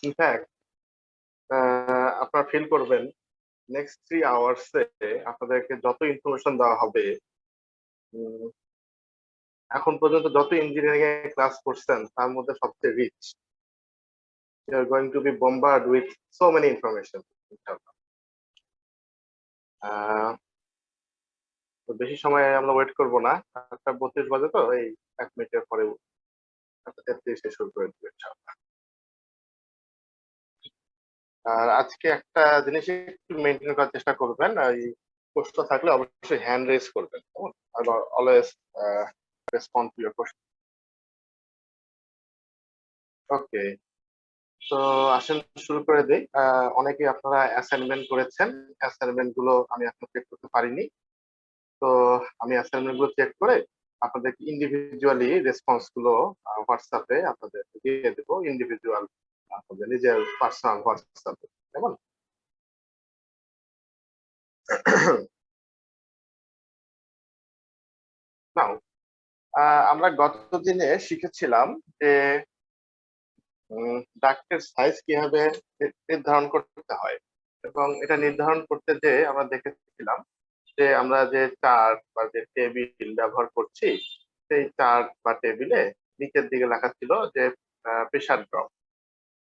In fact আপনারা feel করবেন next 3 আওয়ার্সে আপনাদেরকে যত ইনফরমেশন দেওয়া হবে, এখন পর্যন্ত যত ইঞ্জিনিয়ারিং এ ক্লাস করছেন তার মধ্যে সবচেয়ে rich. You are going to be bombard with so many information. তো বেশি সময় আমরা ওয়েট করব না, 8:32 বাজে, তো এই 1 মিনিটের পরে 8:33 শুরু করে দেবো ইনশাআল্লাহ। আর আজকে একটা জিনিস একটু মেনটেন করার চেষ্টা করবেন, এই প্রশ্ন থাকলে অবশ্যই হ্যান্ড রেজ করবেন, always respond to your question. Okay, তো আসেন শুরু করে দেই। অনেকে আপনারা অ্যাসাইনমেন্ট করেছেন, অ্যাসাইনমেন্ট গুলো আমি এখনো চেক করতে পারিনি। তো আমি অ্যাসাইনমেন্ট গুলো চেক করে আপনাদেরকে ইন্ডিভিজুয়ালি রেসপন্স গুলো হোয়াটসঅ্যাপে আপনাদের দিয়ে দেবো, ইন্ডিভিজুয়াল আপনাদের নিজের পার্সোনাল হোয়াটসঅ্যাপে, কেমন? নাও, আমরা গত দিনে শিখেছিলাম যে ডাক্টের সাইজ কিভাবে নির্ধারণ করতে হয়, এবং এটা নির্ধারণ করতে যে আমরা দেখেছিলাম যে আমরা যে চার্ট বা যে টেবিল ব্যবহার করছি, সেই চার্ট বা টেবিলে নিচের দিকে লেখা ছিল যে প্রেসার ড্রপ,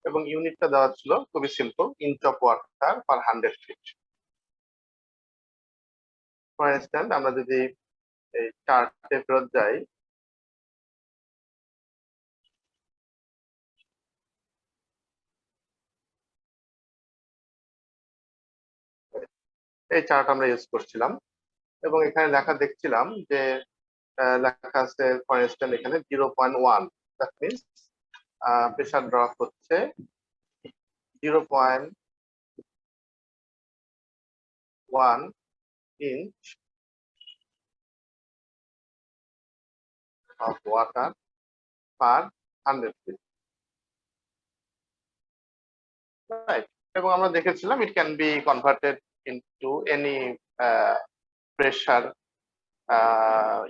এবং ইউনিটটা দেওয়া ছিল খুবই simple, inch of water per 100 feet. For instance আমরা যদি এই চার্টে ফেরত যাই, এই চার্ট আমরা ইউজ করছিলাম, এবং এখানে লেখা দেখছিলাম যে লেখা আছে ফর ইনস্ট্যান্স এখানে 0.1, দ্যাট মিনস প্রেসার ড্রপ হচ্ছে 0.1 inch of water per 100 feet, right? এবং আমরা দেখেছিলাম it can be converted into any pressure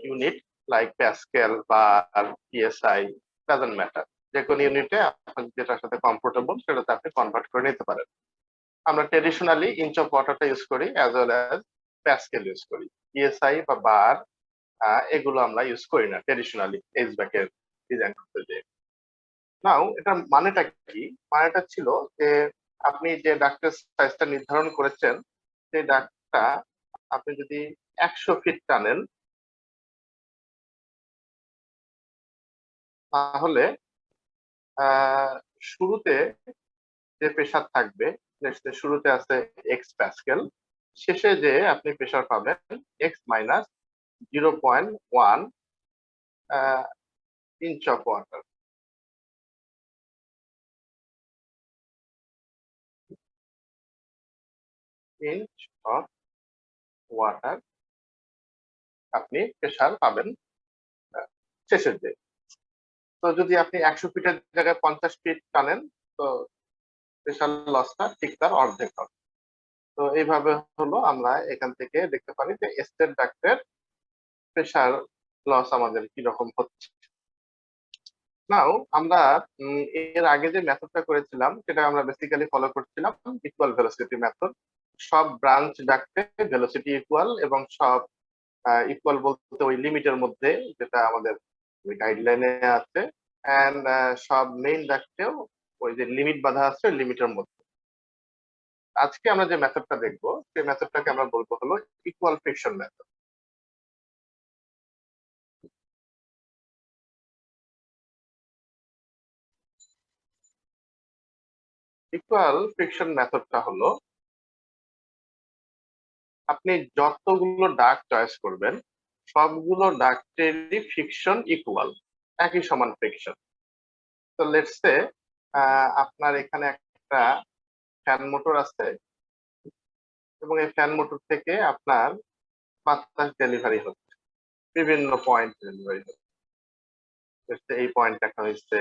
unit like pascal বা পিএসআই, ডাজন্ট ম্যাটার, যে কোনো ইউনিটে আপনি যেটার সাথে কমফোর্টেবল সেটাতে আপনি কনভার্ট করে নিতে পারেন। আমরা ট্রেডিশনালি ইঞ্চ অফ ওয়াটারটা ইউজ করি, as well as Pascal use করি। পিএসআই বা বার এগুলো আমরা ইউজ করি না ট্রেডিশনালি এইচভ্যাক এর ডিজাইন করতে যেয়ে। নাও, এটা মানেটা কি? মানেটা ছিল যে আপনি যে ডাক্টের সাইজটা নির্ধারণ করেছেন, সেই ডাক্টটা আপনি যদি 100 ফিট টানেন, তাহলে শুরুতে যে প্রেসার থাকবে, শুরুতে আছে এক্স প্যাসকেল, শেষে যে আপনি প্রেসার পাবেন x minus 0.1 inch of water. Inch of water আপনি প্রেসার পাবেন শেষের দিকে। তো যদি আপনি 100 ফিটের জায়গায় 50 ফিট টানেন, তো প্রেসার লসটা ঠিক তার অর্ধেক হবে। তো এইভাবে হলো আমরা এখান থেকে দেখতে পারি যে স্টেট ডাক্টের প্রেসার লস আমাদের কিরকম হচ্ছে। নাও, আমরা এর আগে যে মেথডটা করেছিলাম সেটা আমরা বেসিক্যালি ফলো করছিলাম ইকুয়াল ভেলোসিটি মেথড। সব ব্রাঞ্চ ডাক্টে ভেলোসিটি ইকুয়াল, এবং সব ইকুয়াল বলতে ওই লিমিটের মধ্যে যেটা আমাদের গাইডলাইনে আছে, এন্ড সব মেইন ডাক্টেও ওই যে লিমিট বাঁধা আছে লিমিটের মধ্যে। আজকে আমরা যে মেথডটা দেখবো সেই মেথডটাকে আমরা বলবো হলো equal friction method. Equal friction মেথডটা হলো আপনি যতগুলো ডাক্ট চয়েস করবেন সবগুলো ডাক্টেরই ফ্রিকশন ইকুয়াল, একই সমান ফ্রিকশন। তো লেটস সে আপনার এখানে একটা ফ্যান মোটর আছে, এবং এই ফ্যান মোটর থেকে আপনার বাতাস ডেলিভারি হচ্ছে, বিভিন্ন পয়েন্ট ডেলিভারি হচ্ছে। এই পয়েন্ট একটা হয়েছে,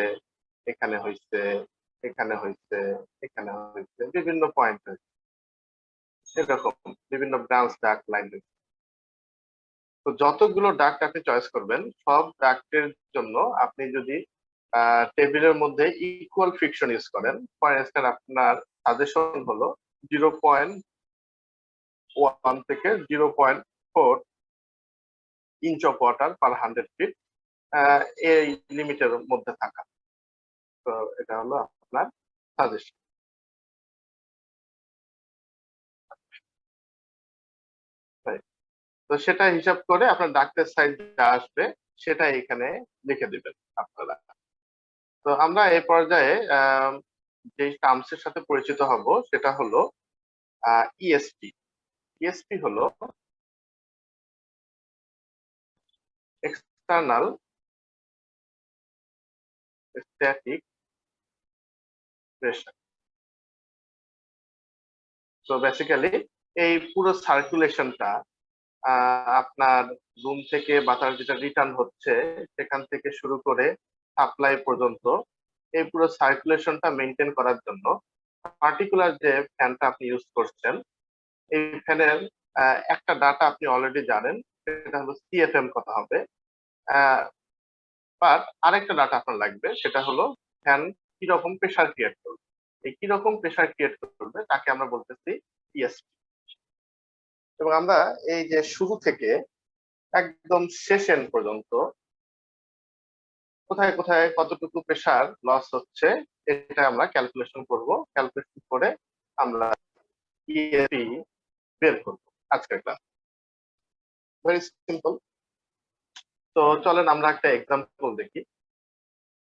এখানে হয়েছে, এখানে হয়েছে, এখানে হয়েছে, বিভিন্ন পয়েন্ট হয়েছে, এরকম বিভিন্ন ব্রাঞ্চ ডাক্ট লাইন হয়েছে। তো যতগুলো ডাক্ট আপনি চয়েস করবেন সব ডাক্টের জন্য আপনি যদি টেবিলের মধ্যে ইকুয়াল ফ্রিকশন ইউজ করেন, ফর ইনস্ট্যান্স আপনার সাজেশন হলো 0.1 থেকে 0.4 inch of water per 100 feet, এই লিমিটের মধ্যে থাকা। তো এটা হলো আপনার সাজেশন। তো সেটা হিসাব করে আপনার ডাক্তের সাইজ যা আসবে সেটা এখানে লিখে দিবেন আপনারা। তো আমরা এই পর্যায়ে যে টার্মসের সাথে পরিচিত হব সেটা হলো ইএসপি। ইএসপি হলো এক্সটার্নাল স্ট্যাটিক প্রেসার। তো বেসিক্যালি এই পুরো সার্কুলেশনটা আপনার রুম থেকে বাতাস যেটা রিটার্ন হচ্ছে সেখান থেকে শুরু করে সাপ্লাই পর্যন্ত এই পুরো সার্কুলেশনটা মেনটেন করার জন্য পার্টিকুলার যে ফ্যানটা আপনি ইউজ করছেন এই ফ্যানের একটা ডাটা আপনি অলরেডি জানেন, সেটা হলো সিএফএম কত হবে। বাট আরেকটা ডাটা আপনার লাগবে, সেটা হলো ফ্যান কিরকম প্রেসার ক্রিয়েট করবে। এই কিরকম প্রেসার ক্রিয়েট করবে তাকে আমরা বলতেছি ইএসপি। এবং আমরা এই যে শুরু থেকে একদম শেষ এন্ড পর্যন্ত কোথায় কোথায় কতটুকু প্রেসার লস হচ্ছে এটা আমরা ক্যালকুলেশন করব। ক্যালকুলেশন করে আমরা ইএসপি বের করব আজকের ক্লাস। Very simple. তো চলেন আমরা একটা এক্সাম্পল দেখি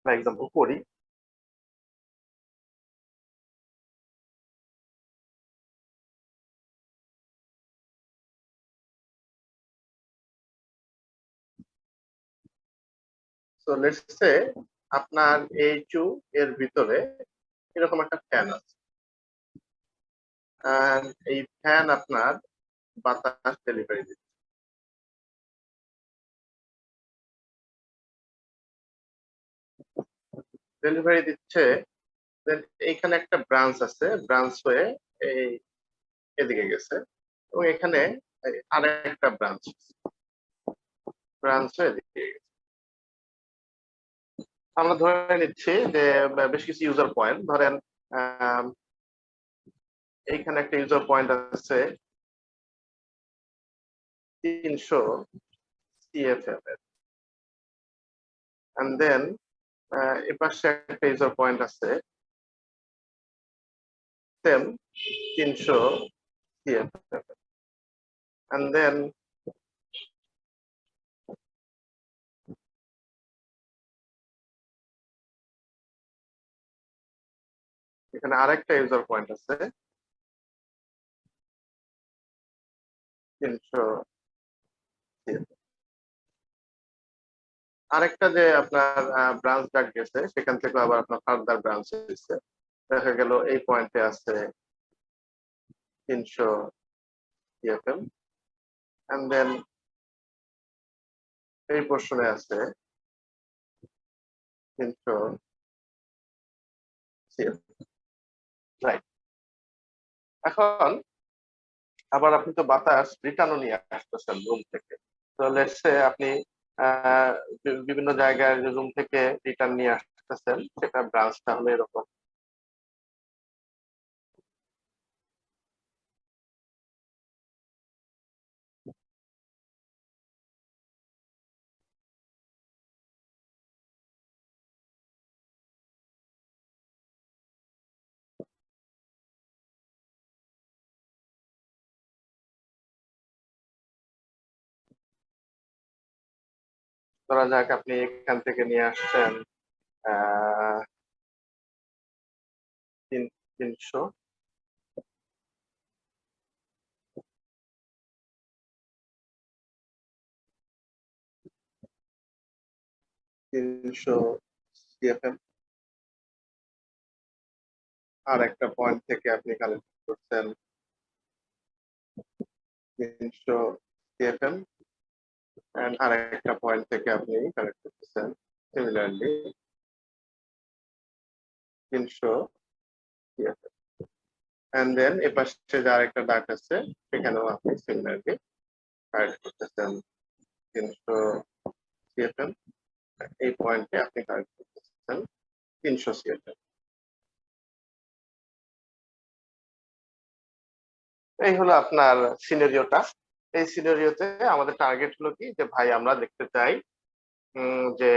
বা এক্সাম্পল করি। সো লেটস সে আপনার এইচইউ এর ভিতরে এরকম একটা ফ্যান আছে, এই ফ্যান আপনার বাতাস ডেলিভারি দিচ্ছে। ডেলিভারি দিচ্ছে, এইখানে একটা ব্রাঞ্চ আছে, ব্রাঞ্চ হয়ে এই এদিকে গেছে এবং এখানে আরেকটা ব্রাঞ্চ ব্রাঞ্চ হয়ে এদিকে গেছে। আমরা ধরে নিচ্ছি যে বেশ কিছু ইউজার পয়েন্ট, ধরেন এইখানে একটা ইউজার পয়েন্ট আছে 300 সিএফএম এর, এন্ড দেন এপাশে একটা ইউজার পয়েন্ট আছে সেম 300 সিএফএম, এন্ড দেন এখানে আরেকটা ইউজার পয়েন্ট আছে 300 সিএফএম। আরেকটা যে আপনার ব্রাঞ্চ ডাক গেছে সেখান থেকে আবার আপনার ফার্দার ব্রাঞ্চ হয়েছে, দেখা গেল এই পয়েন্টে আছে 300 সিএফএম, এন্ড দেন এই পোর্শনে আছে 300 সিএফএম। রাইট। এখন আবার আপনি তো বাতাস রিটার্নও নিয়ে আসতেছেন রুম থেকে। তো লেটস সে আপনি বিভিন্ন জায়গায় রুম থেকে রিটার্ন নিয়ে আসতেছেন, সেটা ব্রাঞ্চটা হলো এরকম। ধরা যাক আপনি এখান থেকে নিয়ে আসছেন আহ 300, সিএফএম। আর একটা পয়েন্ট থেকে আপনি কালেক্ট করছেন 300 সিএফএম, এন্ড আর একটা পয়েন্ট থেকে আপনি কালেক্ট করতেছেন সিমিলারলি 300 সিএফএম, এন্ড দেন এপাশে যে আরেকটা ডাক আছে সেখানেও আপনি সিমিলারলি কালেক্ট করতেছেন 300 সিএফএম, এই পয়েন্টে আপনি কালেক্ট করতেছেন 300 CFM। এই হলো আপনার সিনারিওটা। এই সিনারিওতে আমাদের টার্গেট হলো কি, যে ভাই আমরা দেখতে চাই যে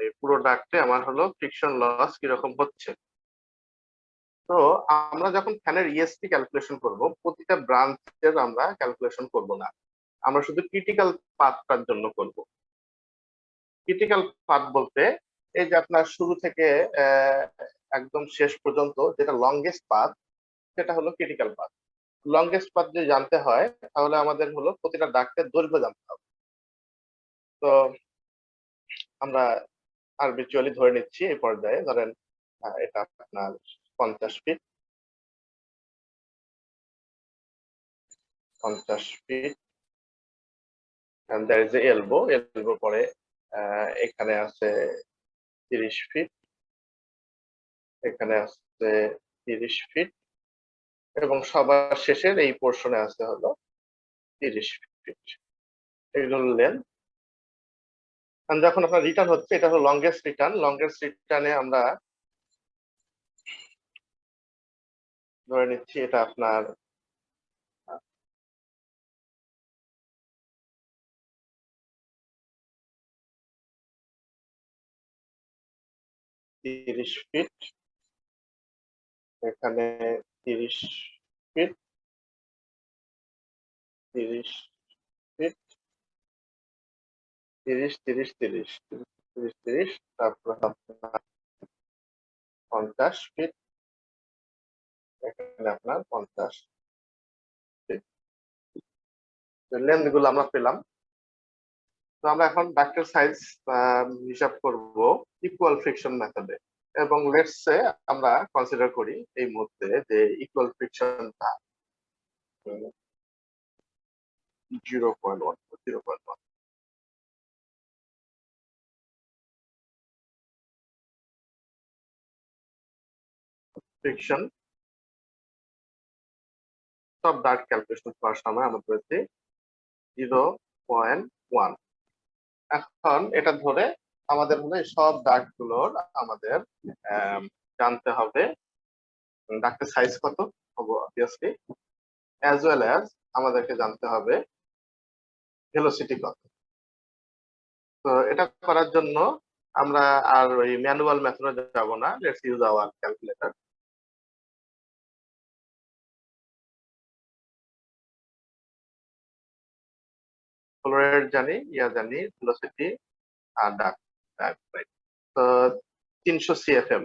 এই পুরো ডাক্টে আমার হলো ফ্রিকশন লস কিরকম হচ্ছে। তো আমরা যখন ফ্যানের ইএসপি ক্যালকুলেশন করব, প্রতিটা ব্রাঞ্চের আমরা ক্যালকুলেশন করব না, আমরা শুধু ক্রিটিক্যাল পাথটার জন্য করব। ক্রিটিক্যাল পাথ বলতে এই যে আপনার শুরু থেকে একদম শেষ পর্যন্ত যেটা লংগেস্ট পাথ, সেটা হলো ক্রিটিক্যাল পাথ। লংগেস্ট পাথ যদি জানতে হয় তাহলে আমাদের হলো প্রতিটা ডাক্টের দৈর্ঘ্য জানতে হবে। তো আমরা আরবিচুয়ালি ধরে নিচ্ছি এই পর্যায়ে, ধরেন এটা আপনার 50 feet, 50 feet, and there is a elbow পরে এখানে আছে 30 ফিট, এখানে আছে 30 ফিট, এবং সবার শেষের এই পোর্শনে আছে হলো 30 ফিট। এগুলো লেন্থ। যখন আপনার রিটার্ন হচ্ছে, এটা হলো লংগেস্ট রিটার্নে আমরা ধরে নিচ্ছি এটা আপনার 30 ফিট, এখানে 30 ফিট, 30 ফিট, 30, 30, 30, 30, 30, তারপর আপনার 50 ফিট, এখানে আপনার 50 ফিট। লেন্থ গুলো আমরা পেলাম। তো আমরা এখন ডাক্টের সাইজ হিসাব করব ইকুয়াল ফ্রিকশন মেথডে, এবং লেটস সে আমরা কনসিডার করি এই মুহূর্তে যে ইকুয়াল ফ্রিকশনটা 0.1 ফ্রিকশন। সব ডাক্ট ক্যালকুলেশন করার সময় আমরা পেয়েছি 0.1। এখন এটা ধরে আমাদের হলো সব ডাক্ট গুলোর আমাদের জানতে হবে ডাক্টের সাইজ কত অবভিয়াসলি, অ্যাজ ওয়েল অ্যাজ আমাদেরকে জানতে হবে ভেলোসিটি কত। তো এটা করার জন্য আমরা আর ওই ম্যানুয়াল মেথডে যাব না, let's use hour calculator. Flow rate জানি, জানি, ভেলোসিটি আর ডাক্ট। তো 300 CFM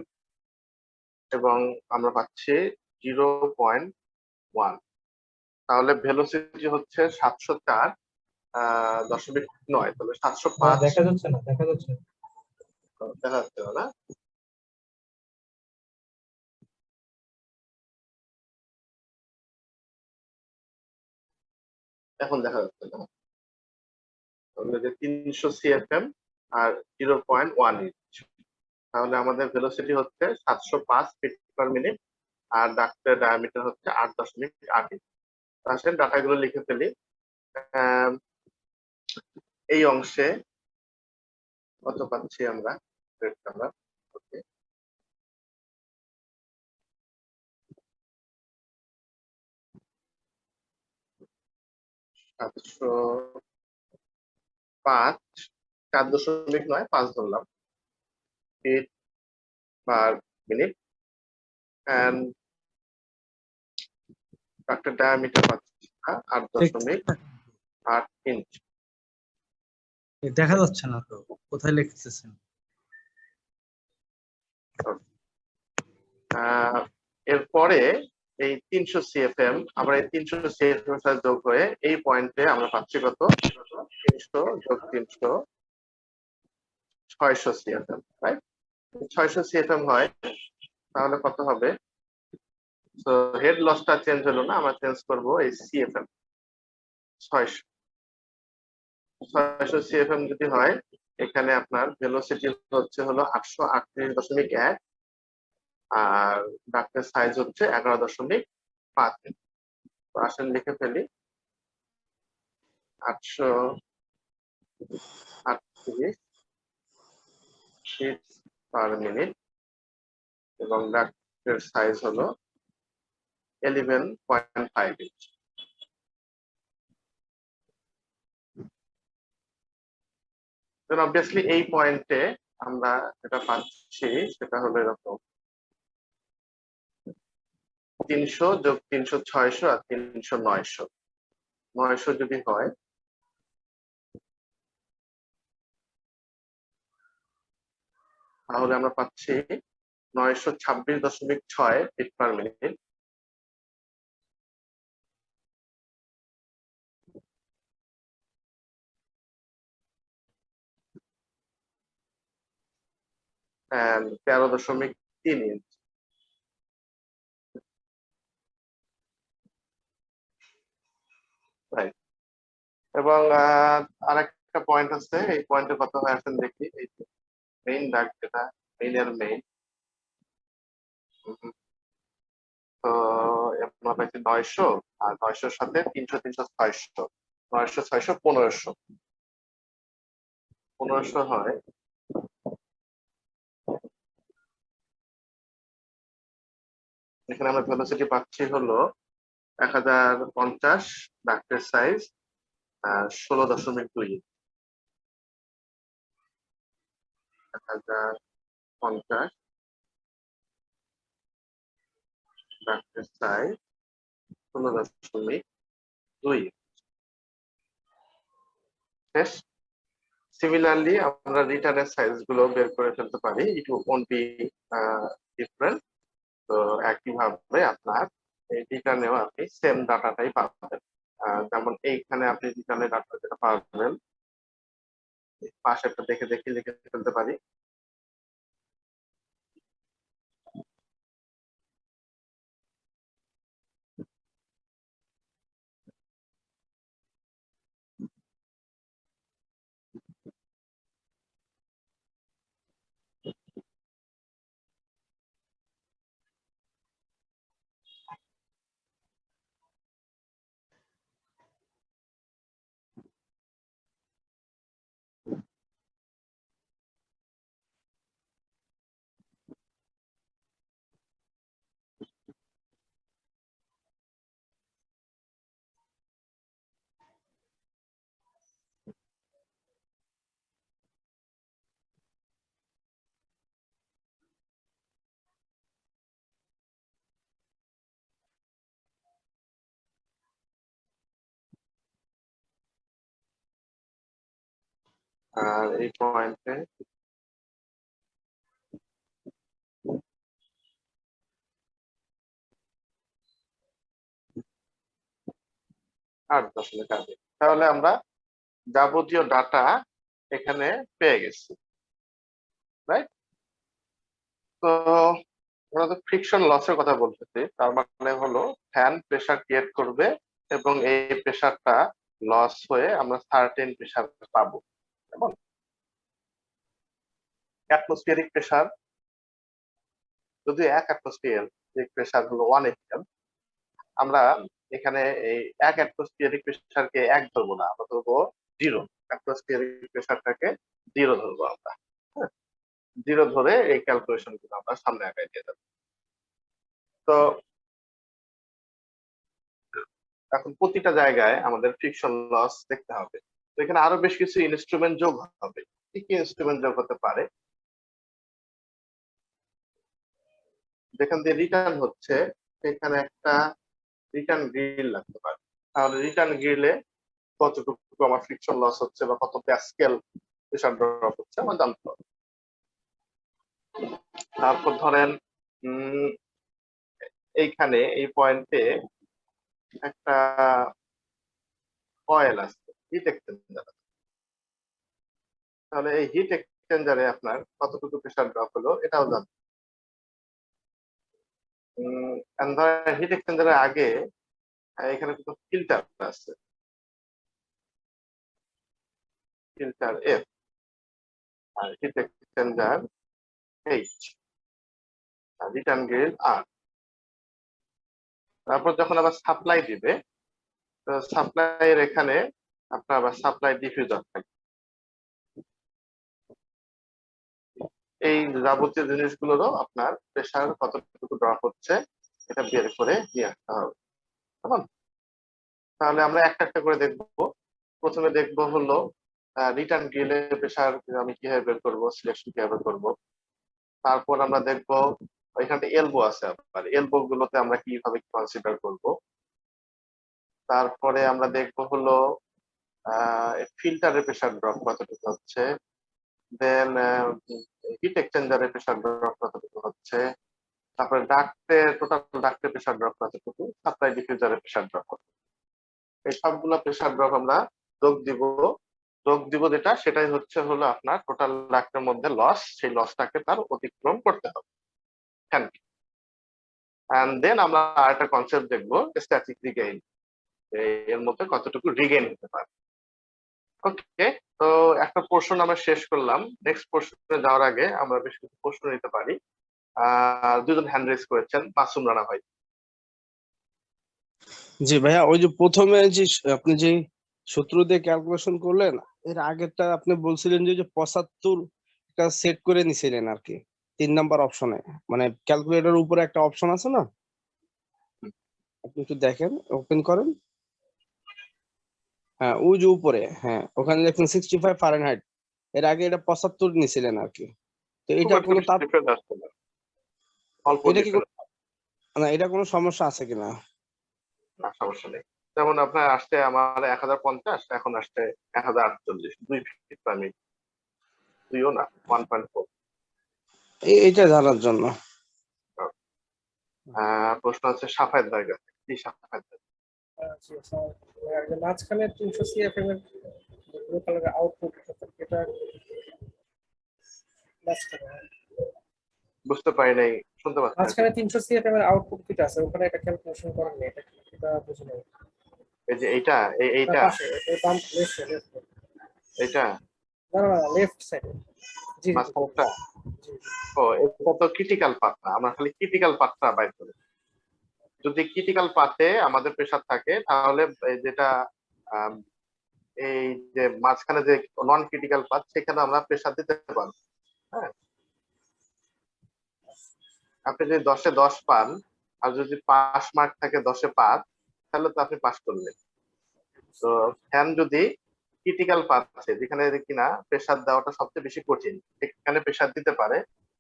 এবং আমরা পাচ্ছি 0.1। তাহলে ভেলোসিটি হচ্ছে 704.9, তাহলে 705 দেখা যাচ্ছে না, দেখা যাচ্ছে না, দেখা যাচ্ছে না? এখন দেখা যাচ্ছে না? তাহলে যে 300 CFM আর 0.1 ইঞ্চ, তাহলে আমাদের ভেলোসিটি হচ্ছে 705 ফিট পার মিনিট, আর ডাক্টের ডায়ামিটার হচ্ছে 8.8 ইঞ্চ। আসেন ডাটাগুলো লিখে ফেলি। এই অংশে কত পাচ্ছি আমরা, রেড কালার, ওকে, 705, 4.9, 5 ধরলাম, ফিট পার মিনিট, এন্ড ডাক্টের ডায়ামিটার পাচ্ছি 8.8 ইঞ্চ। দেখা যাচ্ছে না তো, কোথায় লিখতেছেন? এরপরে এই 300 CFM, আমরা এই 300 CFM এর সাথে যোগ হয়ে এই পয়েন্টে আমরা পাচ্ছি কত, 300 যোগ 300, 600 CFM, রাইট? 600 CFM হয়, তাহলে কত হবে? তো হেড লসটা চেঞ্জ হলো না, আমরা চেঞ্জ করব এই CFM। 600 CFM যদি হয়, এখানে আপনার ভেলোসিটি হচ্ছে হলো 838.1, আর ডাক্টের সাইজ হচ্ছে 11.5। আসেন লিখে ফেলি, 838 ফিট পার মিনিট এবং ডাক্টের সাইজ হলো 11.5 ইঞ্চ। অবভিয়াসলি এই পয়েন্টে আমরা যেটা পাচ্ছি সেটা হলো এরকম 300 যোগ 300 600 আর 300 900 900 যদি হয় তাহলে আমরা পাচ্ছি 926.6 fit per minute. and 13.3 inch. Right. এবং আরেকটা পয়েন্ট আছে, এই পয়েন্টে কত হয়ে আছেন দেখি। এই মেইন ডাক্ট যেটা মেইনের মেইন, তো আমরা পাইছি 900 আর 900 সাথে 300 300 600 900 600 1500 1500 হয় এখানে আমরা ভেলোসিটি পাচ্ছি হলো 1050 ডাক্টের সাইজ 16.2 1050 ডাক্টের সাইজ 16.2। শেষ। সিমিলারলি আমরা রিটার্নের সাইজ গুলো বের করে ফেলতে পারি, ইট ওন্ট বি ডিফারেন্ট। তো একইভাবে আপনার এই রিটার্নেও আপনি সেম ডাটাটাই পাবেন। যেমন এইখানে আপনি রিটার্নের ডাটা যেটা পাবেন পাশেরটা দেখে দেখে লিখে ফেলতে পারি। আর এই পয়েন্টে আট দশমিক আগে, তাহলে আমরা যাবতীয় ডাটা এখানে পেয়ে গেছি। রাইট। তো আমরা তো ফ্রিকশন লসের কথা বলতেছি, তার মানে হলো ফ্যান প্রেসার ক্রিয়েট করবে এবং এই প্রেসারটা লস হয়ে আমরা সার্টেন প্রেসার পাবো। যেমন অ্যাটমসফিয়ারিক প্রেসার, যদি 1 অ্যাটমসফিয়ারিক প্রেসার হলো 1 atm, আমরা এখানে এই 1 অ্যাটমসফিয়ারিক প্রেসারকে 1 ধরবো না, আমরা ধরবো 0। অ্যাটমসফিয়ারিক প্রেসারটাকে 0 ধরবো আমরা। 0 ধরে এই ক্যালকুলেশন গুলো আমরা সামনে আগায় দিয়ে যাবো। তো এখন প্রতিটা জায়গায় আমাদের ফ্রিকশন লস দেখতে হবে। তো এখানে আরো বেশ কিছু ইনস্ট্রুমেন্ট যোগ হবে। কি কি ইনস্ট্রুমেন্ট যোগ হতে পারে? যেখান দিয়ে রিটার্ন হচ্ছে সেখানে একটা রিটার্ন গ্রিল লাগতে পারে। তাহলে রিটার্ন গ্রিলে কতটুকু আমার ফ্রিকশন লস হচ্ছে বা কত প্যাসকেল প্রেসার ড্রপ হচ্ছে আমার জানতে হবে। তারপর ধরেন এইখানে এই পয়েন্টে একটা কয়েল আছে, হিট এক্সচেঞ্জার। তাহলে এই হিট এক্সচেঞ্জারে আপনার কতটুকু প্রেসার ড্রপ হলো এটাও জানতে। ধরেন হিট এক্সচেঞ্জারের আগে এখানে কিন্তু ফিল্টার আছে, filter F R hit exchanger H R return grill আর। তারপর যখন আবার সাপ্লাই দিবে, তো সাপ্লাইয়ের এখানে আপনার আবার সাপ্লাই ডিফিউজার থাকবে। এই যাবতীয় জিনিসগুলোরও আপনার প্রেসার কতটুকু ড্রপ হচ্ছে এটা বের করে নিয়ে আসতে হবে। কেমন? তাহলে আমরা একটা একটা করে দেখবো। প্রথমে দেখবো হলো রিটার্ন গ্রিলের প্রেসার আমি কিভাবে বের করবো, সিলেকশন কিভাবে করবো। তারপর আমরা দেখবো এখানে এলবো আছে, আপনার এলবো গুলোতে আমরা কিভাবে কনসিডার করব। তারপরে আমরা দেখবো হলো ফিল্টারের প্রেসার ড্রপ কতটুকু হচ্ছে, দেন হিট এক্সচেঞ্জারের প্রেসার ড্রপ কতটুকু হচ্ছে, তারপরে টোটাল ডাক্টের প্রেসার ড্রপ কতটুকু, সাপ্লাই ডিফিউজারের প্রেসার ড্রপ কতটুকু। এই সবগুলো প্রেসার ড্রপ আমরা যোগ দিব। যেটা সেটাই হচ্ছে হলো আপনার টোটাল ডাক্টের মধ্যে লস, সেই লসটাকে তার অতিক্রম করতে হবে। এন্ড দেন আমরা আরেকটা কনসেপ্ট দেখবো স্ট্যাটিক রিগেইন, এর মধ্যে কতটুকু রিগেইন হতে পারে। ওকে, তো একটা পোর্শন আমরা শেষ করলাম। নেক্সট পোর্শনে যাওয়ার আগে আমরা বেশ কিছু প্রশ্ন নিতে পারি। দুজন হ্যান্ড রেজ করেছেন, মাসুম রানা ভাই। জি ভাইয়া, ওই যে প্রথমে যে আপনি যে সূত্র দিয়ে ক্যালকুলেশন করলেন, এর আগেরটা আপনি বলছিলেন যে 75টা সেট করে নিছিলেন আর কি 3 নাম্বার অপশনে, মানে ক্যালকুলেটর উপরে একটা অপশন আছে না, আপনি একটু দেখেন, ওপেন করেন। হ্যাঁ, ওই যে উপরে, হ্যাঁ ওখানে দেখুন 65 ফারেনহাইট, এর আগে এটা 75 নিছিলেন আর কি। তো এটা কোনো অল্প এটা কি difference, না, এটা কোনো সমস্যা আছে কিনা? না সমস্যা নেই। যেমন আপনার আসছে আমার 1050, এখন আসছে 1048, 2 ফিট পার মিনিট, 2ও না 1.4। এইটা জানার জন্য প্রশ্ন হচ্ছে সাফায়েত ভাইয়ের কাছে, কি সাফায়েত ভাই? মাঝখানে 300 সিএফএম এর ব্লু কালারের আউটপুট, এটা বুঝতে পারি নাই, শুনতে পাচ্ছি। মাঝখানে 300 সিএফএম এর আউটপুট যেটা আছে ওখানে একটা ক্যালকুলেশন করেন না, এটা বুঝি নাই। এই যে এইটা এইটা পাশে এই পাম্প লেফট, এইটা না না লেফট সাইডে। জি মাঝখানটা। জি। ও, এটা তো ক্রিটিক্যাল পাথ না, আমরা খালি ক্রিটিক্যাল পাথটা বাইর করি। যদি ক্রিটিক্যাল পাথে আমাদের প্রেসার থাকে তাহলে যেটা এই যে মাঝখানে যে নন ক্রিটিক্যাল পাথ সেখানে আমরা প্রেসার দিতে পারবো। হ্যাঁ, আপনি যদি 10-এ 10 পান আর যদি পাস মার্ক থাকে 10-এ 5, তাহলে তো আপনি পাস করলেন। তো ফ্যান যদি ক্রিটিক্যাল পাথ আছে যেখানে কিনা প্রেসার দেওয়াটা সবচেয়ে বেশি কঠিন, সেখানে প্রেসার দিতে পারে,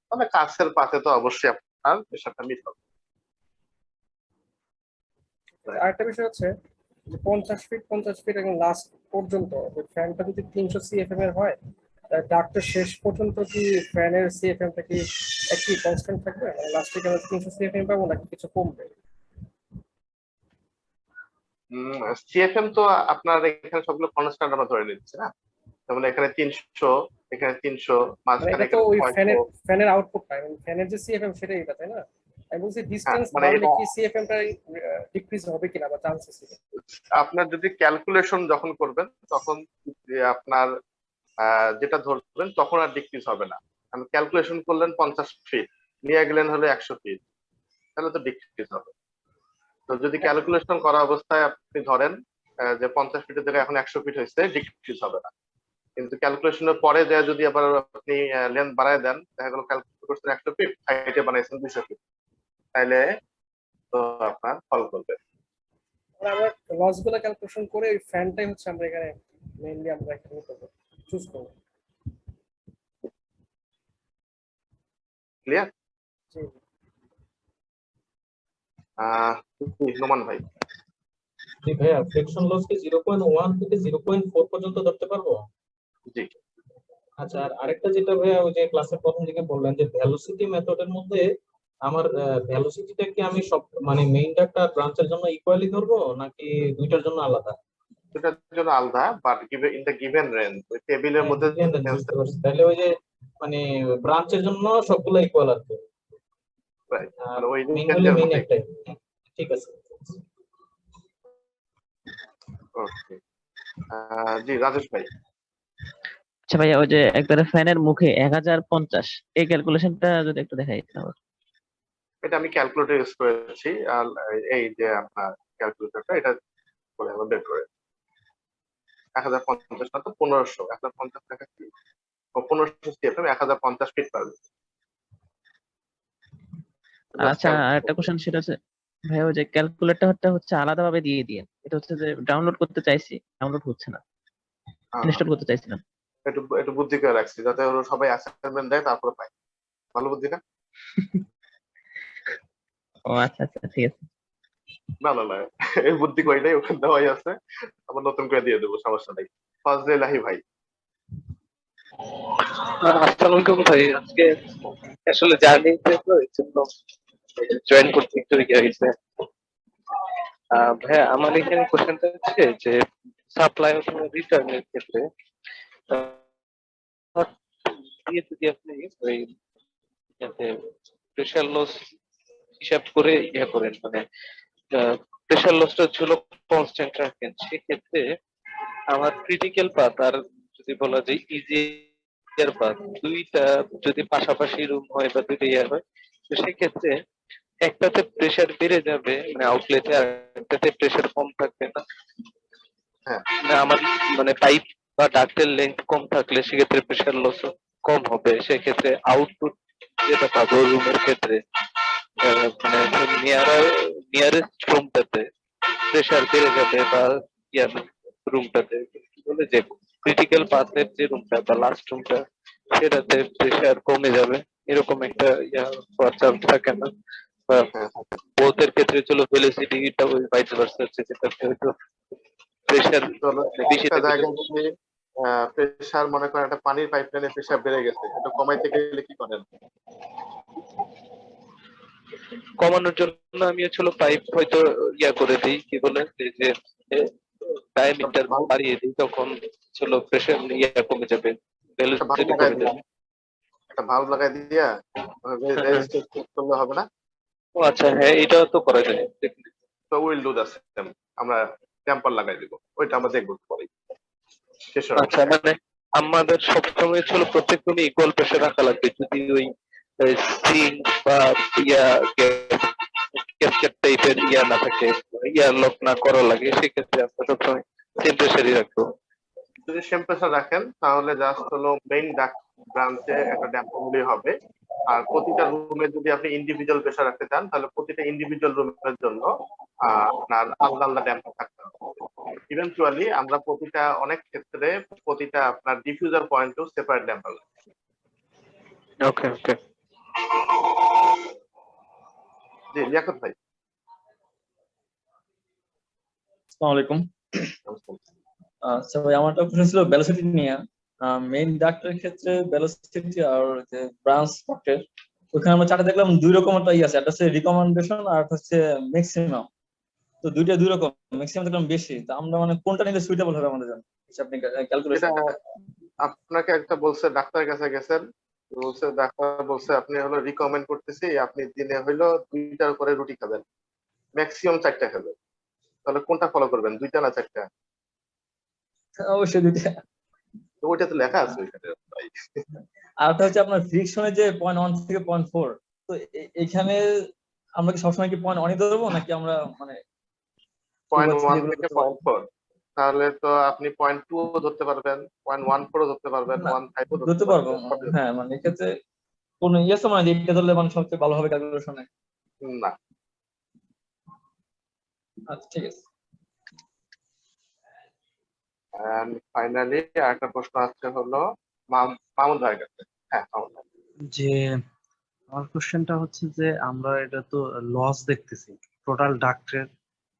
তাহলে কাছের পাথে তো অবশ্যই আপনার প্রেসারটা মিট হবে। আরেকটা বিষয় হচ্ছে যে 50 ফিট এবং লাস্ট পর্যন্ত ফ্যানটা যদি 300 সিএফএম এর হয়, ডাক্তার শেষ পর্যন্ত কি ফ্যানের সিএফএমটা কি একই কনস্ট্যান্ট থাকবে, মানে লাস্টে কি আমরা 300 সিএফএম পাবো নাকি কিছু কমবে? সিএফএম তো আপনার এখানে সবগুলো কনস্ট্যান্ট আমরা ধরে নিচ্ছি না, যেমন এখানে 300, এখানে 300, মানে মাঝখানে এটা তো ওই 600। ফ্যানের আউটপুট পাই, ফ্যানের যে সিএফএম সেটাই এটা, তাই না? আমি বলছি ডিসটেন্স মানে বাড়লে এটা কি সিএফএমটা ডিক্রিজ হবে কিনা বা চান্সেস আছে? আপনার যদি ক্যালকুলেশন যখন করবেন তখন যে আপনার যেটা ধরবেন তখন আর ডিক্রিজ হবে না। আমি ক্যালকুলেশন করলেন 50 ফিট, নিয়ে গেলেন হলো 100 ফিট, তাহলে তো ডিক্রিজ হবে। তো যদি ক্যালকুলেশন করা অবস্থায় আপনি ধরেন যে 50 ফিটের জায়গায় এখন 100 ফিট হয়েছে, ডিক্রিজ হবে না। কিন্তু ক্যালকুলেশনের পরে যায় যদি আবার আপনি লেন্থ বাড়ায় দেন, দেখা গেল ক্যালকুলেট করছেন 100 ফিট, হাইটে বানাইছেন 200 ফিট, তাহলে তো আপনার ফল করবে। আমরা লস গুলো ক্যালকুলেশন করে ওই ফ্যানটাই হচ্ছে আমরা এখানে মেইনলি আমরা এখানে চুজ করবো। ক্লিয়ার? জি। নোমান ভাই। জি ভাইয়া, ফ্রিকশন লস কি 0.1 থেকে 0.4 পর্যন্ত ধরতে পারবো? জি। আচ্ছা, আর আরেকটা যেটা ভাইয়া ওই যে ক্লাসের প্রথম দিকে বললেন যে ভেলোসিটি মেথডের মধ্যে আমার ভেলোসিটিটা কি আমি সব মানে মেইন ডাক্ট আর ব্রাঞ্চের জন্য ইকুয়ালি ধরবো নাকি দুইটার জন্য আলাদা? দুটার জন্য আলাদা, but in the given range, ওই টেবিলের মধ্যে বুঝতে পারছি, তাহলে ওই যে মানে ব্রাঞ্চের জন্য সবগুলো ইকুয়াল আর কি, আর ওই মেইন হলে রেঞ্জের মেইন মধ্যে। একটাই। ঠিক আছে। ওকে, জি রাজেশ ভাই। আচ্ছা ভাইয়া, ওই যে একবারে ফ্যানের মুখে 1050, এই ক্যালকুলেশনটা যদি একটু দেখাই আমার। এটা আমি ক্যালকুলেটর ইউজ করেছি, আর এই যে আপনার ক্যালকুলেটরটা এটা করে আমরা বের করে 1050 না তো 1500, 1050 টাকা কি ও 1500 সিএফএম 1050 ফিট পারবে। আর আচ্ছা, আরেকটা কোশ্চেন সেটা হচ্ছে ভাই, ওই যে ক্যালকুলেটরটা হচ্ছে আলাদাভাবে দিয়ে দিয়ে, এটা হচ্ছে যে ডাউনলোড করতে চাইছি, ডাউনলোড হচ্ছে না, ইনস্টল করতে চাইছিলাম। একটু একটু বুদ্ধি করে রাখছি যাতে ওরা সবাই অ্যাসাইনমেন্ট দেয় তারপরে পায়। ভালো বুদ্ধি না? ও আচ্ছা আচ্ছা, ঠিক আছে। না না না, এই বুদ্ধি কয়টাই ওখানে দেওয়াই আছে, আবার নতুন করে দিয়ে দেবো, সমস্যা নাই। ফজলে ভাই। আসসালামু আলাইকুম ভাই। আজকে আসলে জার্নিতে তো এই জন্য জয়েন করতে একটু ইয়ে হয়েছে। ভাইয়া আমার এখানে কোশ্চেনটা হচ্ছে যে সাপ্লাই অথবা রিটার্নের ক্ষেত্রে দিয়ে যদি আপনি ওই প্রেশার লস হিসাব করে ইয়ে করেন, মানে প্রেশার লসটা ছিল কনস্ট্যান্ট রাখেন, সেক্ষেত্রে আমার ক্রিটিক্যাল পাথ আর যদি বলা যায় ইজি পাথ, দুইটা যদি পাশাপাশি রুম হয় বা দুইটা ইয়ার হয়, তো সেক্ষেত্রে একটাতে প্রেসার বেড়ে যাবে মানে আউটলেটে, আর একটাতে প্রেসার কম থাকবে না। হ্যাঁ মানে আমার মানে পাইপ বা ডাক্টের লেন্থ কম থাকলে সেক্ষেত্রে প্রেসার লস কম হবে, সেক্ষেত্রে আউটপুট যেটা পাবো রুমের ক্ষেত্রে মানে নিয়ারেস্ট রুমটাতে প্রেসার বেড়ে যাবে, বা ইয়ার রুমটাতে কি বলে যে ক্রিটিক্যাল পাথের যে রুমটা বা লাস্ট রুমটা সেটাতে প্রেসার কমে যাবে, এরকম একটা ইয়া হওয়ার চান্স থাকে না। বা হ্যাঁ বোথের ক্ষেত্রে চলো ভেলোসিটিটা ওই ভাইস ভার্সা হচ্ছে, যেটাতে হয়তো প্রেসার চলো, বেশি একটা থাকবে। জায়গায় যদি প্রেশার, মনে করেন একটা পানির পাইপলাইনে প্রেশার বেড়ে গেছে, এটা কমাইতে গেলে কি করেন? কমানোর জন্য আমি হচ্ছিল পাইপ হয়তো ইয়া করে দিই, কি বলে এই যে ডায়ামিটার ভাল্ব বাড়িয়ে দিই, তখন ছিল প্রেশার ইয়া কমে যাবে, একটা ভাল্ব ভেলোসিটি লাগাই কমে দিয়া যাবে। একটা ভাল্ব লাগাই দিয়া হ্যাঁ, হ্যাঁ। রেজিস্টার চেক করলে হবে না? ও আচ্ছা, হ্যাঁ এটা তো করা যায়। তো উইল ডু দ্য সেম, আমরা টেম্পার লাগাই দিব, ওইটা আমরা দেখবো পরে শেষের আচ্ছা, অবস্থায়। মানে আমাদের সবসময় ছিল প্রত্যেক রুমে ইকুয়াল প্রেশার রাখা লাগবে, যদি ওই সিং বা ইয়া ক্যাসকেট টাইপের ইয়া না থাকে, ইয়ার লক না করা লাগে, সেক্ষেত্রে আমরা সবসময় সেম প্রেশারই রাখবো। যদি সেম প্রেসার রাখেন তাহলে জাস্ট হলো মেইন ডাক্ট ব্রাঞ্চে একটা ড্যাম্পার হলেই হবে। আর প্রতিটা রুমে যদি আপনি ইন্ডিভিজুয়াল প্রেসার রাখতে চান তাহলে প্রতিটা ইন্ডিভিজুয়াল রুমের জন্য আপনার আলাদা আলাদা ড্যাম্পার থাকতে হবে। ইভেন্চুয়ালি আমরা প্রতিটা, অনেক ক্ষেত্রে প্রতিটা আপনার ডিফিউজার পয়েন্টেও সেপারেট ড্যাম্পার। ওকে ওকে। জি লিয়াকত ভাই। আসসালামু আলাইকুম। আচ্ছা ভাই, আমার একটা প্রশ্ন ছিল ভেলোসিটি নিয়ে। মেইন ডাক্তারের ক্ষেত্রে ভেলোসিটি আর যে ব্রাঞ্চ ডাক্তার, ওখানে আমরা চারটা দেখলাম দুই রকম একটা আছে, একটা হচ্ছে রিকমেন্ডেশন আর একটা হচ্ছে ম্যাক্সিমাম। তো দুইটা দুই রকম, ম্যাক্সিমাম দেখলাম বেশি, তো আমরা মানে কোনটা নিলে সুইটেবল হবে আমাদের জন্য আপনি যেটা ক্যালকুলেশন? আপনাকে একটা বলছে, ডাক্তারের কাছে গেছেন, বলছে, ডাক্তার বলছে আপনি হলো রিকমেন্ড করতেছি আপনি দিনে হইলো 2টার করে রুটি খাবেন, ম্যাক্সিমাম 4টা খাবেন, তাহলে কোনটা ফলো করবেন, 2টা না 4টা? অবশ্যই দুইটা। তো ওইটা তো লেখা আছে ওইখানে ভাই। আর একটা হচ্ছে আপনার ফ্রিকশনে যে 0.1 থেকে 0.4, তো এখানে আমরা কি সবসময় কি 0.1 ধরবো নাকি আমরা মানে 0.1 যেগুলো থেকে করতে পারবো? 0.4, তাহলে তো আপনি 0.2 ধরতে পারবেন, 0.14 ধরতে পারবেন, না, 1.5 ধরতে ধরতে পারবো। পারবেন, সবই ধরতে হ্যাঁ, মানে এক্ষেত্রে কোন ইয়ে আছে মানে যেটা ধরলে মানে সবচেয়ে ভালো হবে ক্যালকুলেশনে? পারবেন। না। আচ্ছা, ঠিক আছে। ফাইনালি আরেকটা প্রশ্ন আছে হলো মামুন ভাইয়ের কাছে। হ্যাঁ মামুন ভাই। যে আমার কোশ্চেনটা হচ্ছে যে আমরা এটা তো লস দেখতেছি, টোটাল ডাক্টের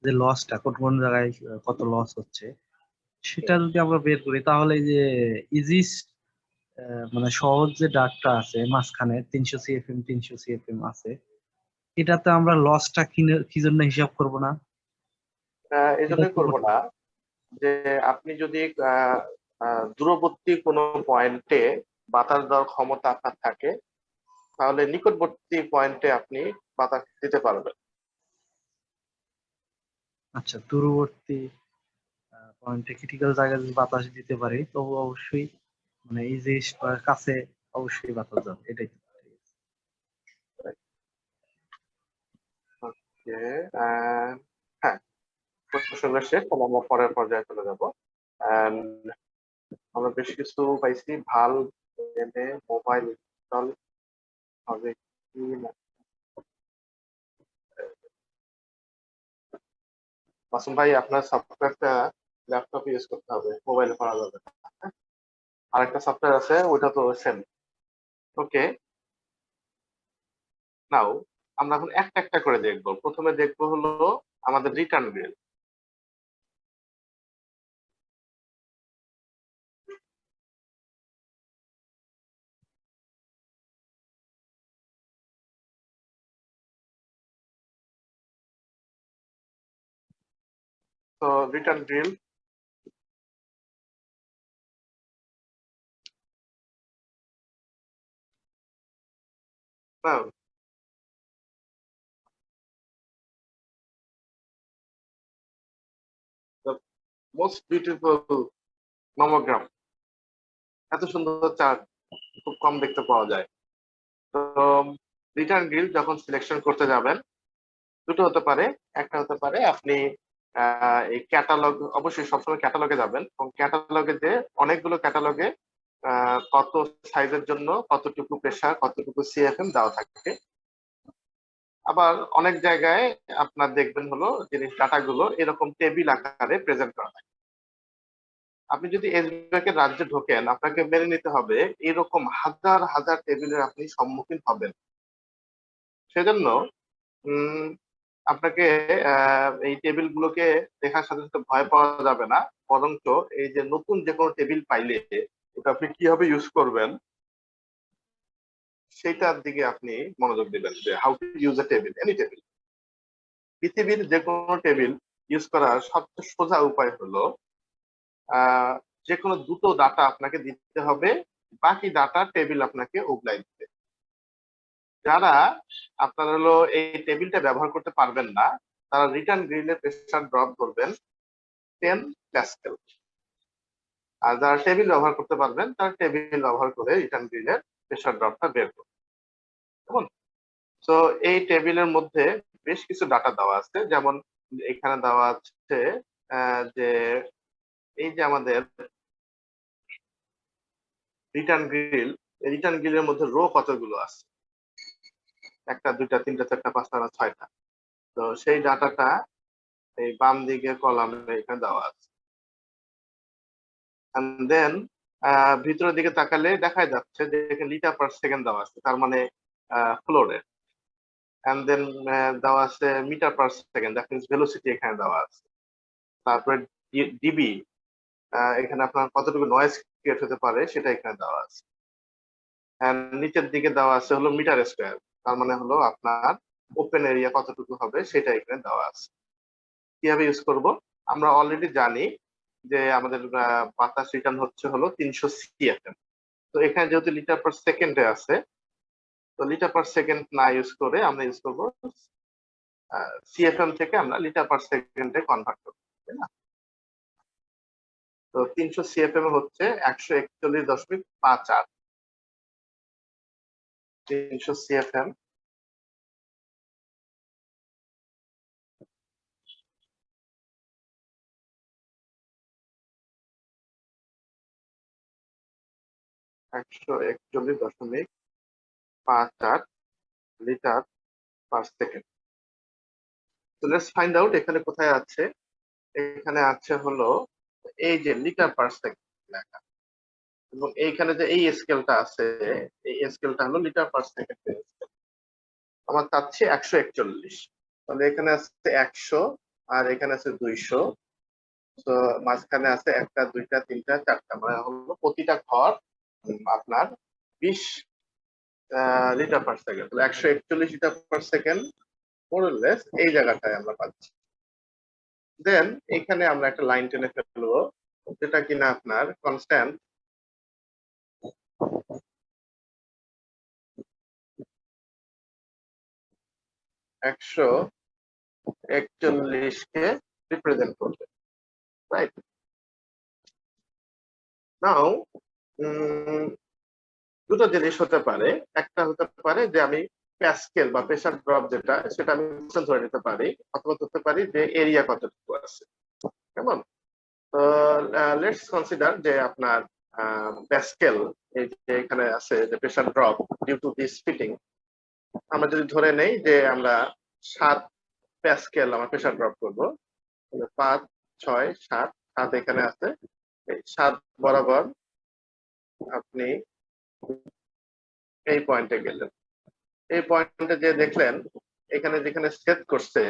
যে লসটা কোন কোন জায়গায় কত লস হচ্ছে, সেটা যদি আমরা বের করি তাহলে এই যে ইজিস্ট মানে সহজ যে ডাক্টটা আছে মাঝখানে 300 সিএফএম 300 সিএফএম আছে, এটাতে আমরা লসটা কি জন্য হিসাব করব না? এই এটা জন্যই একটু করবো কঠিন। না যে আপনি যদি দূরবর্তী কোনো পয়েন্টে বাতাস দেওয়ার ক্ষমতা আপনার থাকে তাহলে নিকটবর্তী পয়েন্টে আপনি বাতাস দিতে পারবেন। আচ্ছা, দূরবর্তী পয়েন্টে ক্রিটিক্যাল জায়গায় যদি বাতাস দিতে পারি তবু অবশ্যই মানে ইজিস্ট বা কাছে অবশ্যই বাতাস যাবে, এটাই তো। ওকে, হ্যাঁ, প্রশ্নগুলো শেষ, তাহলে আমরা পরের পর্যায়ে চলে যাব। আমরা বেশ কিছু পাইছি, ভাল এনে মোবাইল ইনস্টল হবে কি না। মাসুম ভাই আপনার সফটওয়্যারটা ল্যাপটপে ইউজ করতে হবে, মোবাইলে করা যাবে না। আরেকটা সফটওয়্যার আছে ওইটা তো সেম। ওকে, নাও আমরা এখন একটা একটা করে দেখবো। প্রথমে দেখবো হলো আমাদের রিটার্ন গ্রিল। তো রিটার্ন গ্রিল নাও মোস্ট বিউটিফুল মমোগ্রাম, এত সুন্দর চার্ট খুব কম দেখতে পাওয়া যায়। তো রিটার্ন গ্রিল যখন সিলেকশন করতে যাবেন দুটো হতে পারে, একটা হতে পারে আপনি এই ক্যাটালগ, অবশ্যই সবসময় ক্যাটালগে যাবেন এবং ক্যাটালগে যে অনেকগুলো ক্যাটালগে কত সাইজের জন্য কতটুকু প্রেসার কতটুকু সিএফএম দেওয়া থাকে। আবার অনেক জায়গায় আপনার দেখবেন হলো জিনিস ডাটাগুলো এরকম টেবিল আকারে প্রেজেন্ট করা থাকে। আপনি যদি HVAC এর রাজ্যে ঢোকেন আপনাকে মেনে নিতে হবে এরকম হাজার হাজার টেবিলের আপনি সম্মুখীন হবেন। সেজন্য আপনাকে এই টেবিল গুলোকে দেখার সাথে সাথে ভয় পাওয়া যাবে না, বরঞ্চ এই যে নতুন যে কোনো টেবিল পাইলে ওটা আপনি কিভাবে ইউজ করবেন সেটার দিকে আপনি মনোযোগ দিবেন, যে how to use a table, any table. পৃথিবীর যে কোনো টেবিল ইউজ করার সবচেয়ে সোজা উপায় হলো যে কোনো দুটো ডাটা আপনাকে দিতে হবে, বাকি ডাটা টেবিল আপনাকে উগলাই দিতে। যারা আপনার হলো এই টেবিলটা ব্যবহার করতে পারবেন না তারা রিটার্ন গ্রিলে প্রেসার ড্রপ করবেন 10 প্যাসকেল, আর যারা টেবিল ব্যবহার করতে পারবেন তারা টেবিল ব্যবহার করে রিটার্ন গ্রিলের প্রেসার ড্রপটা বের করবেন। কেমন? তো এই টেবিলের মধ্যে বেশ কিছু ডাটা দেওয়া আছে, যেমন এখানে দেওয়া আছে যে এই যে আমাদের রিটার্ন গ্রিলের মধ্যে রো কতগুলো আছে, একটা দুইটা তিনটা চারটা পাঁচটা না ছয়টা। তো সেই ডাটাটা এই বাম দিকের কলামে এখানে দেওয়া আছে। দেন ভিতরের দিকে তাকালে দেখা যাচ্ছে যে এখানে লিটার পার সেকেন্ড দেওয়া আছে, তার মানে ফ্লোরে। এন্ড দেন দেওয়া আছে meter per second, that means velocity এখানে দেওয়া আছে। তারপরে ডিবি, এখানে আপনার কতটুকু নয়েজ ক্রিয়েট হতে পারে সেটা এখানে দেওয়া আছে। নিচের দিকে দেওয়া আছে হলো মিটার স্কোয়ার, তার মানে হলো আপনার ওপেন এরিয়া কতটুকু হবে সেটা এখানে দেওয়া আছে। কিভাবে ইউজ করব? আমরা অলরেডি জানি যে আমাদের বাতাস রিটার্ন হচ্ছে হলো 300 সিএফএম। তো এখানে যেহেতু লিটার পার সেকেন্ডে আছে, তো লিটার পার সেকেন্ড না ইউজ করে আমরা ইউজ করব সিএফএম থেকে আমরা লিটার পার সেকেন্ডে কনভার্ট করব, তাই না? তো 300 সিএফএম হচ্ছে 141.58। 300 সিএফএম একশো 141.58 লিটার পার সেকেন্ড। তো লেটস ফাইন্ড আউট এখানে কোথায় আছে। এখানে আছে হলো এই যে লিটার পার সেকেন্ড লেখা, এবং এইখানে যে এই স্কেলটা আছে এই স্কেলটা হলো লিটার পার সেকেন্ড। আমার চাচ্ছি 141, তাহলে এখানে আছে 100 আর এখানে আছে 200। তো মাঝখানে আছে একটা দুইটা তিনটা চারটা, মানে হলো প্রতিটা ঘর আপনার 20 লিটার পার সেকেন্ড। তাহলে 141 লিটার পার সেকেন্ড মোরলেস এই জায়গাটায় আমরা পাচ্ছি। দেন এখানে আমরা একটা লাইন টেনে ফেলবো যেটা কিনা আপনার কনস্ট্যান্ট 141 কে রিপ্রেজেন্ট করবে, রাইট? নাও দুটো জিনিস হতে পারে, একটা হতে পারে যে আমি প্যাসকেল বা প্রেসার ড্রপ যেটা সেটা আমি ধরে নিতে পারি, অথবা ধরতে পারি যে এরিয়া কতটুকু আছে। কেমন? তো লেটস কনসিডার যে আপনার প্যাসকেল, এই যে এখানে আছে যে pressure drop due to this fitting, আমরা যদি ধরে নেই যে আমরা 7 প্যাসকেল আমার প্রেসার ড্রপ করবো, 5 6 7 7 এখানে আছে, এই 7 বরাবর আপনি এই পয়েন্টে গেলেন, এই পয়েন্টে যে দেখলেন এখানে যেখানে সেট করছে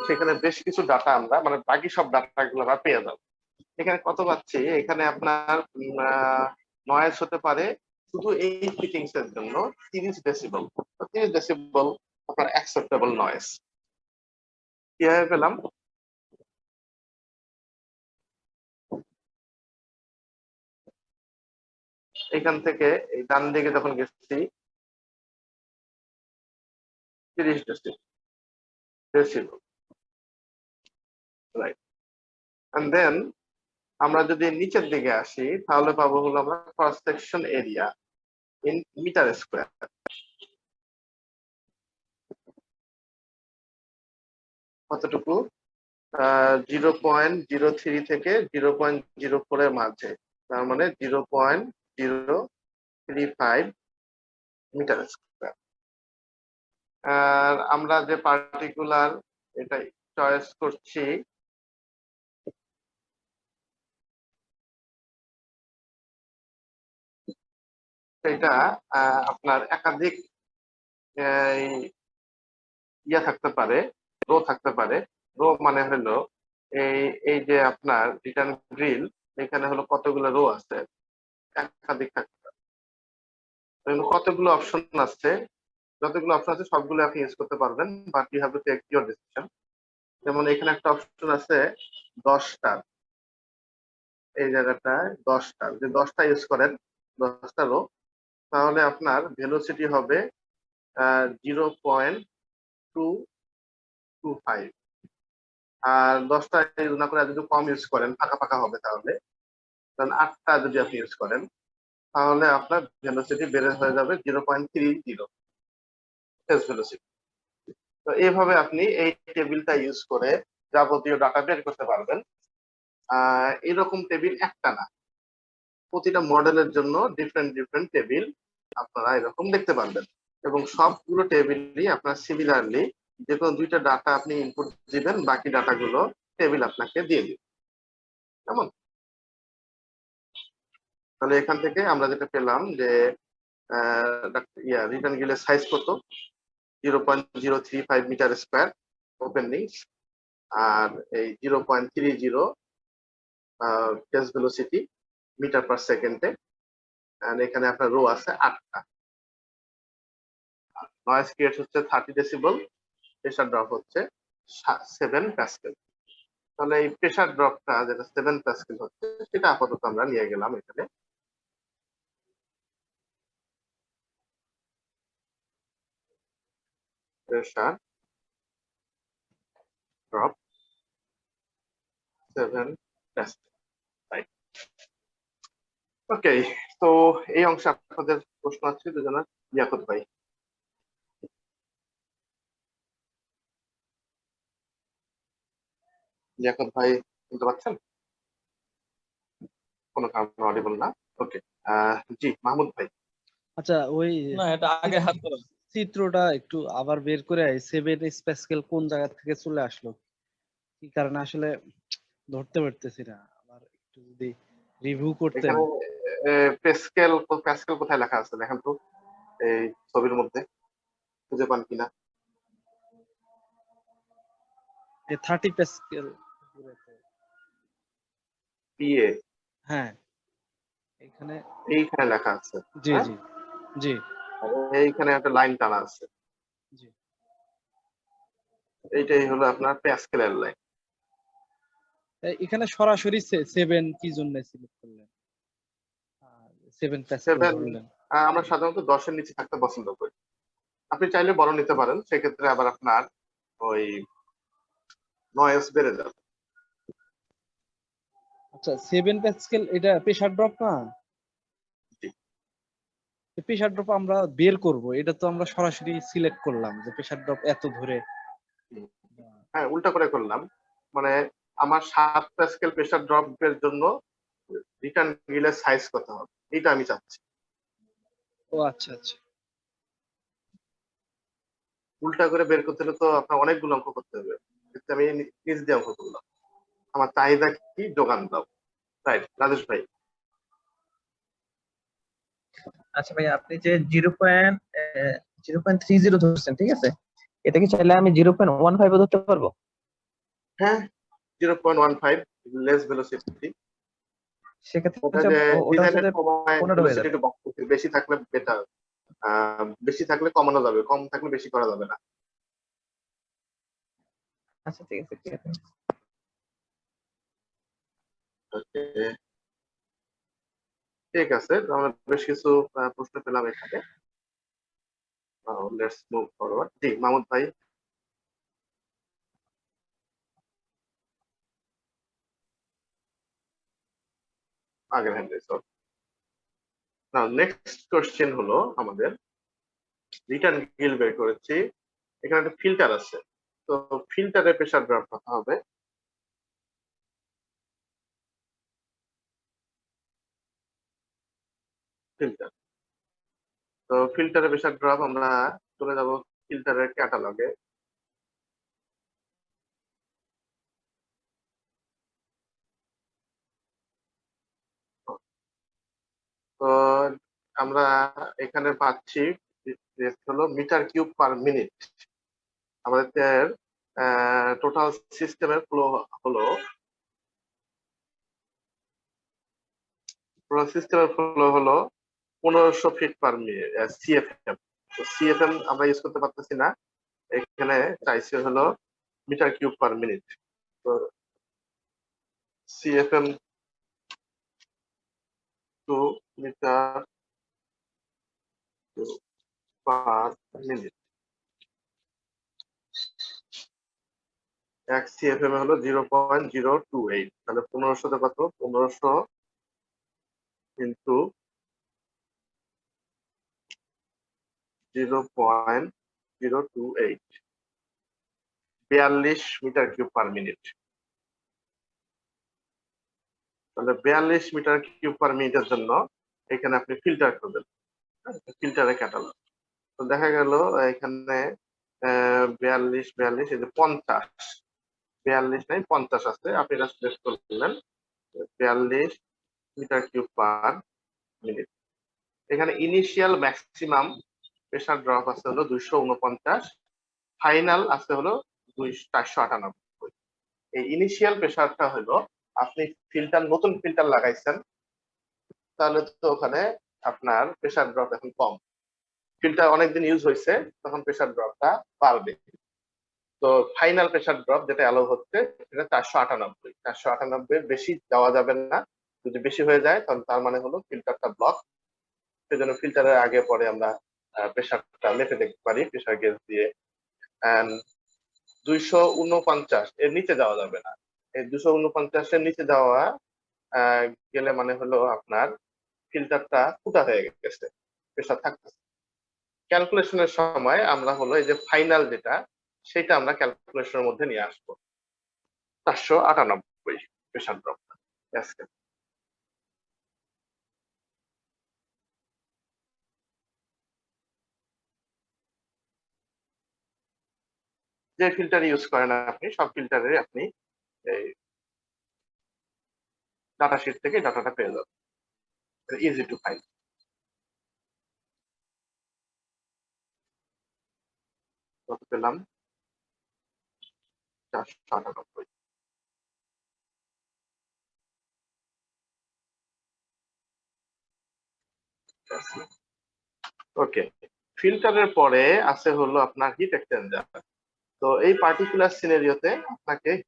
সেখানে বেশ কিছু ডাটা আমরা মানে বাকি সব ডাটা গুলো আমরা পেয়ে যাবো। এখানে কত পাচ্ছি, এখানে আপনার নয়েজ হতে পারে শুধু এই ফিটিংস এর জন্য 30 ডেসিবেল। 30 ডেসিবেল আপনার অ্যাকসেপ্টেবল নয়েজ। কিভাবে পেলাম? এখান থেকে এই ডান দিকে যখন গেছি 30 ডেসিবেল, রাইট। এন্ড দেন আমরা যদি নিচের দিকে আসি তাহলে পাবো হলো আমরা cross section area in meter square. কতটুকু? 0.03 থেকে 0.04 এর মাঝে, তার মানে 0.035 মিটার স্কোয়ার। আর আমরা যে পার্টিকুলার এটা চয়েস করছি সেটা আপনার একাধিক ইয়া থাকতে পারে, রো থাকতে পারে। রো মানে হলো এই এই যে আপনার রিটার্ন গ্রিল, এখানে হলো কতগুলো রো আছে, একাধিক থাকতে পারে। কতগুলো অপশন আছে, যতগুলো অপশন আছে সবগুলো আপনি ইউজ করতে পারবেন, but you have to take your decision. যেমন এখানে একটা অপশন আছে 10টা, এই জায়গাটায় 10টা, যে 10টা ইউজ করেন 10টা রো, তাহলে আপনার ভেলোসিটি হবে 0.225। আর 10টা ইউজ না করে যদি কম ইউজ করেন, ফাঁকা ফাঁকা হবে, তাহলে 8টা যদি আপনি ইউজ করেন তাহলে আপনার ভেলোসিটি বেড়ে হয়ে যাবে 0.30 ফেস ভেলোসিটি। তো এইভাবে আপনি এই টেবিলটা ইউজ করে যাবতীয় ডাটা বের করতে পারবেন। এরকম টেবিল একটা না, প্রতিটা মডেলের জন্য ডিফারেন্ট টেবিল আপনারা এরকম দেখতে পারবেন, এবং সবগুলো টেবিলই আপনার সিমিলারলি যে কোনো 2টা ডাটা আপনি ইনপুট দিবেন, বাকি ডাটাগুলো টেবিল আপনাকে দিয়ে দিবে। কেমন? তাহলে এখান থেকে আমরা যেটা পেলাম যে রিটার্ন গ্রিলের সাইজ কত, 0.035 মিটার স্কোয়ার ওপেনিং, আর এই 0.30 ফেস ভেলোসিটি মিটার পার সেকেন্ডে, আর এখানে আপনার রো আছে 8টা। নয়েজ ক্রিয়েট হচ্ছে 30 ডেসিবেল, প্রেসার ড্রপ হচ্ছে 7 প্যাসকেল। তাহলে এই প্রেসার ড্রপটা যেটা 7 প্যাসকেল হচ্ছে সেটা আপাতত আমরা নিয়ে গেলাম এখানে। Pressure drop 7 pascal, right. Okay, তো এই অংশে আপনাদের প্রশ্ন আছে দুজনের? ইয়াকুত ভাই। লিয়াকত ভাই শুনতে পাচ্ছেন? কোনো কারণে অডিবল না। ওকে, জি মাহমুদ ভাই। আচ্ছা, ওই না, এটা আগে হাত করা। চিত্রটা একটু আবার বের করে 7 স্পেসকেল কোন জায়গা থেকে চলে আসলো, কি কারণে আসলে ধরতে পারতেছি না, আবার একটু যদি রিভিউ করতেন। এখানে প্যাসকেল প্যাসকেল কোথায় লেখা আছে দেখেন তো, এই ছবির মধ্যে খুঁজে পান কিনা? 30 প্যাসকেল। পিএ হ্যাঁ, এখানে এইখানে লেখা আছে। জি হ্যাঁ? জি জি এইখানে একটা লাইন টানা আছে, জি। এইটাই হলো আপনার প্যাসকেলের লাইন। এখানে সরাসরি 7 কি জন্য সিলেক্ট করলেন? 7 প্যাসকেল 7 ধরলেন। আমরা সাধারণত 10-এর নিচে থাকতে পছন্দ করি। আপনি চাইলে বড় নিতে পারেন, সেক্ষেত্রে আবার আপনার ওই নয়েজ বেড়ে যাবে। আচ্ছা, 7 প্যাসকেল এটা প্রেসার ড্রপ না? জি। প্রেসার ড্রপ আমরা বের করব, এটা তো আমরা সরাসরি সিলেক্ট করলাম যে প্রেসার ড্রপ এত ধরে। হ্যাঁ, উল্টা করে করলাম, মানে আমার 7 প্যাসকেল প্রেসার ড্রপের জন্য রিটার্ন গিলের সাইজ কত হবে এটা আমি চাচ্ছি। ও আচ্ছা আচ্ছা। উল্টা করে বের করতে হলে তো আপনার অনেকগুলো অঙ্ক করতে হবে, কিন্তু আমি নিজ দিয়ে অঙ্ক করলাম। আমার চাহিদা কি, যোগান দাও। রাইট রাজেশ ভাই। আচ্ছা ভাই, আপনি যে 0.30 ধরছেন, ঠিক আছে, এটা কি চাইলে আমি 0.15 ধরতে পারবো? হ্যাঁ, 0.15 লেস ভেলোসিটি। সেক্ষেত্রে ওটা হচ্ছে যে ওটা হচ্ছে ডিজাইনের যে সময় 15 হয়ে ভেলোসিটি যাবে। একটু বেশি থাকলে বেটার, বেশি থাকলে কমানো যাবে, কম থাকলে বেশি করা যাবে না। আচ্ছা ঠিক আছে, ঠিক আছে। Okay, ঠিক আছে, আমরা বেশ কিছু প্রশ্ন পেলাম এখানে। Let's move forward. জি মাহমুদ ভাই। আগের hand raise. Now next question হলো আমাদের রিটার্ন গিল বের করেছি, এখানে একটা ফিল্টার আছে, তো ফিল্টারের প্রেসার ড্রপ কত হবে? ফিল্টার, তো ফিল্টারের প্রেসার ড্রপ আমরা চলে যাব ফিল্টারের ক্যাটালগে। তো আমরা এখানে পাচ্ছি হলো মিটার কিউব পার মিনিট। আমাদের টোটাল সিস্টেমের ফ্লো হলো, সিস্টেমের ফ্লো হলো 1500 ফিট পার মিনিট সিএফএম। তো সিএফএম আমরা ইউজ করতে পারতেছি না, এখানে চাইছে হলো মিটার কিউব পার মিনিট। তো CFM to meter cube per minute, এক সিএফএম হলো 0.028, তাহলে 1500 কত, 1500 into 0.028, 42 meter cube per minute. তাহলে 42 মিটার কিউব পার মিনিটের জন্য এখানে আপনি ফিল্টার করবেন, ফিল্টারে ক্যাটালগ। তো দেখা গেল এখানে 42 42 এই যে 50, 42 নাই 50 আছে, আপনি এটা সিলেক্ট করলেন 42 মিটার কিউব পার মিনিট। এখানে ইনিশিয়াল ম্যাক্সিমাম প্রেসার ড্রপ আছে হলো 249, ফাইনাল আছে হলো 498। এই ইনিশিয়াল প্রেসারটা হলো আপনি ফিল্টার, নতুন ফিল্টার লাগাইছেন, তাহলে তো ওখানে আপনার প্রেসার ড্রপ এখন কম, ফিল্টার অনেকদিন ইউজ হয়েছে, তখন প্রেসার ড্রপটা বাড়বে। তো ফাইনাল প্রেসার ড্রপ যেটা অ্যালাউ হচ্ছে সেটা 498। 498 বেশি যাওয়া যাবে না, যদি বেশি হয়ে যায় তাহলে তার মানে হলো ফিল্টারটা ব্লক। সেজন্য ফিল্টারের আগে পরে আমরা প্রেসারটা মেপে দেখতে পারি প্রেসার গেজ দিয়ে। 249 এর নিচে যাওয়া যাবে না, এই 249 এর নিচে যাওয়া গেলে মানে হলো আপনার ফিল্টারটা ফুটা হয়ে গেছে, প্রেসার থাকতেছে। ক্যালকুলেশনের সময় আমরা হলো এই যে ফাইনাল যেটা, সেটা আমরা ক্যালকুলেশনের মধ্যে নিয়ে আসবো, 498 প্রেসার ড্রপ। যে ফিল্টার ইউজ করেন আপনি, সব ফিল্টারে আপনি এই ডাটা শিট থেকে ডাটাটা পেয়ে যাবেন, ইজি টু ফাইন্ড। কত পেলাম, 498। ওকে, ফিল্টারের পরে আছে হলো আপনার হিট এক্সচেঞ্জার। তো এই পার্টিকুলার সিনারিওতে আপনাকে